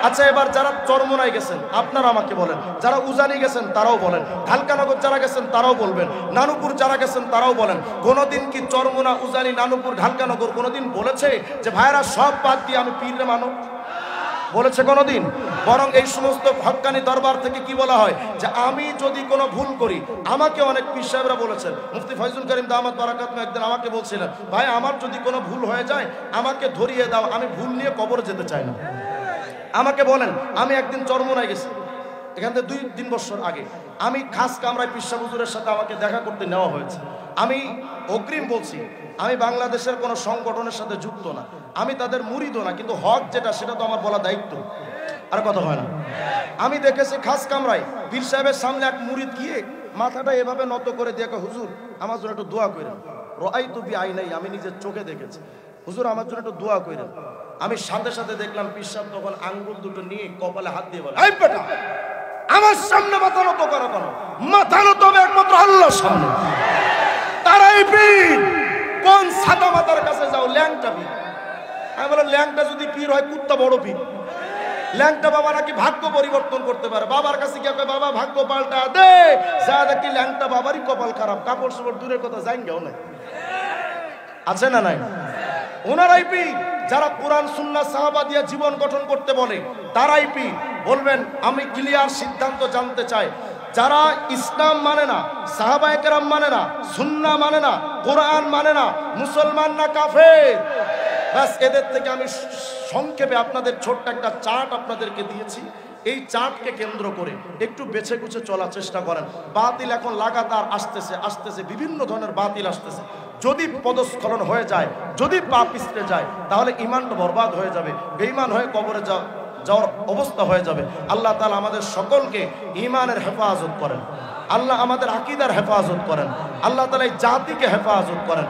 আচ্ছা, এবার যারা চরমোনাই গেছেন আপনারা আমাকে বলেন, যারা উজানি গেছেন তারাও বলেন, ঢালকানগর যারা গেছেন তারাও বলবেন, নানুপুর যারা গেছেন তারাও বলেন, কোনোদিন কি চরমোনা, উজানি, নানুপুর, ঢালকানগর কোনোদিন বলেছে যে ভাইরা সব বাদ দিয়ে আমি পীররে মানো? বলেছে কোনোদিন? বরং এই সমস্ত হক্কানি দরবার থেকে কি বলা হয় যে আমি যদি কোনো ভুল করি, আমাকে অনেক পীর সাহেবরা বলেছেন, মুফতি ফয়জুল করিম দামাত বারাকাত একদিন আমাকে বলছিলেন, ভাই আমার যদি কোনো ভুল হয়ে যায় আমাকে ধরিয়ে দাও, আমি ভুল নিয়ে কবরে যেতে চাই না। আমাকে বলেন, আমি একদিন চরমোনায় গেছি, এখান থেকে 2-3 বছর আগে, আমি খাস কামরায় পীর সাহেব হুজুরের সাথে আমাকে দেখা করতে নেওয়া হয়েছে। আমি অগ্রিম বলছি, আমি বাংলাদেশের কোনো সংগঠনের সাথে যুক্ত না, আমি তাদের মুরিদও না, কিন্তু হক যেটা সেটা তো আমার বলা দায়িত্ব, আর কথা হয় না। আমি দেখেছি খাস কামরায় পীর সাহেবের সামনে এক মুরিদ গিয়ে মাথাটা এভাবে নত করে দিয়ে, হুজুর আমার জন্য একটু দোয়া করেন। রাআইতু বিআইনাই, আমি নিজের চোখে দেখেছি, হুজুর আমার জন্য একটু দোয়া করেন। আমি সাথে সাথে দেখলাম পীর সাহেব তখন আঙ্গুল দুটো নিয়ে কপালে হাত দিয়ে বলে, এই বেটা আমার সামনে মাথা নত করো কেন? মাথা নত হবে একমাত্র আল্লাহর সামনে। তারাই পীর। কোন সাদা মাথার কাছে যাও? ল্যাংটা পীর। আমি বললাম, ল্যাংটা যদি পীর হয় কুত্তা বড় পীর। ল্যাংটা বাবা নাকি ভাগ্য পরিবর্তন করতে পারে। বাবার কাছে গিয়ে কয়, বাবা ভাগ্য পাল্টা দে। যা দেখি ল্যাংটা বাবারই কপাল খারাপ, কাপড় চোপড় দূরের কথা জাইঙ্গাও নাই। আছে না নাই? ওনারাই পীর। যারা কোরআন সুন্নাহ সাহাবা দিয়ে জীবন গঠন করতে বলে তারাই পীর। বলবেন আমি ক্লিয়ার সিদ্ধান্ত জানতে চাই, যারা ইসলাম মানে না, সাহাবায়ে কেরাম মানে না, সুন্নাহ মানে না, কোরআন মানে না, মুসলমান না কাফের? ব্যাস, এদের থেকে আমি সংক্ষেপে আপনাদের ছোট্ট একটা চার্ট আপনাদেরকে দিয়েছি। এই চার্টকে কেন্দ্র করে একটু বেছে গুছে চলার চেষ্টা করেন। বাতিল এখন লাগাতার আসতেছে আসতেছে, বিভিন্ন ধরনের বাতিল আসতেছে। যদি পদস্খলন হয়ে যায়, যদি পা পিছলে যায়, তাহলে ঈমানটা বরবাদ হয়ে যাবে, বেঈমান হয়ে কবরে যাওয়ার অবস্থা হয়ে যাবে। আল্লাহ তাআলা আমাদের সকলকে ঈমানের হেফাজত করেন, আল্লাহ আমাদের আকীদার হেফাজত করেন, আল্লাহ তাআলা এই জাতিকে হেফাজত করেন।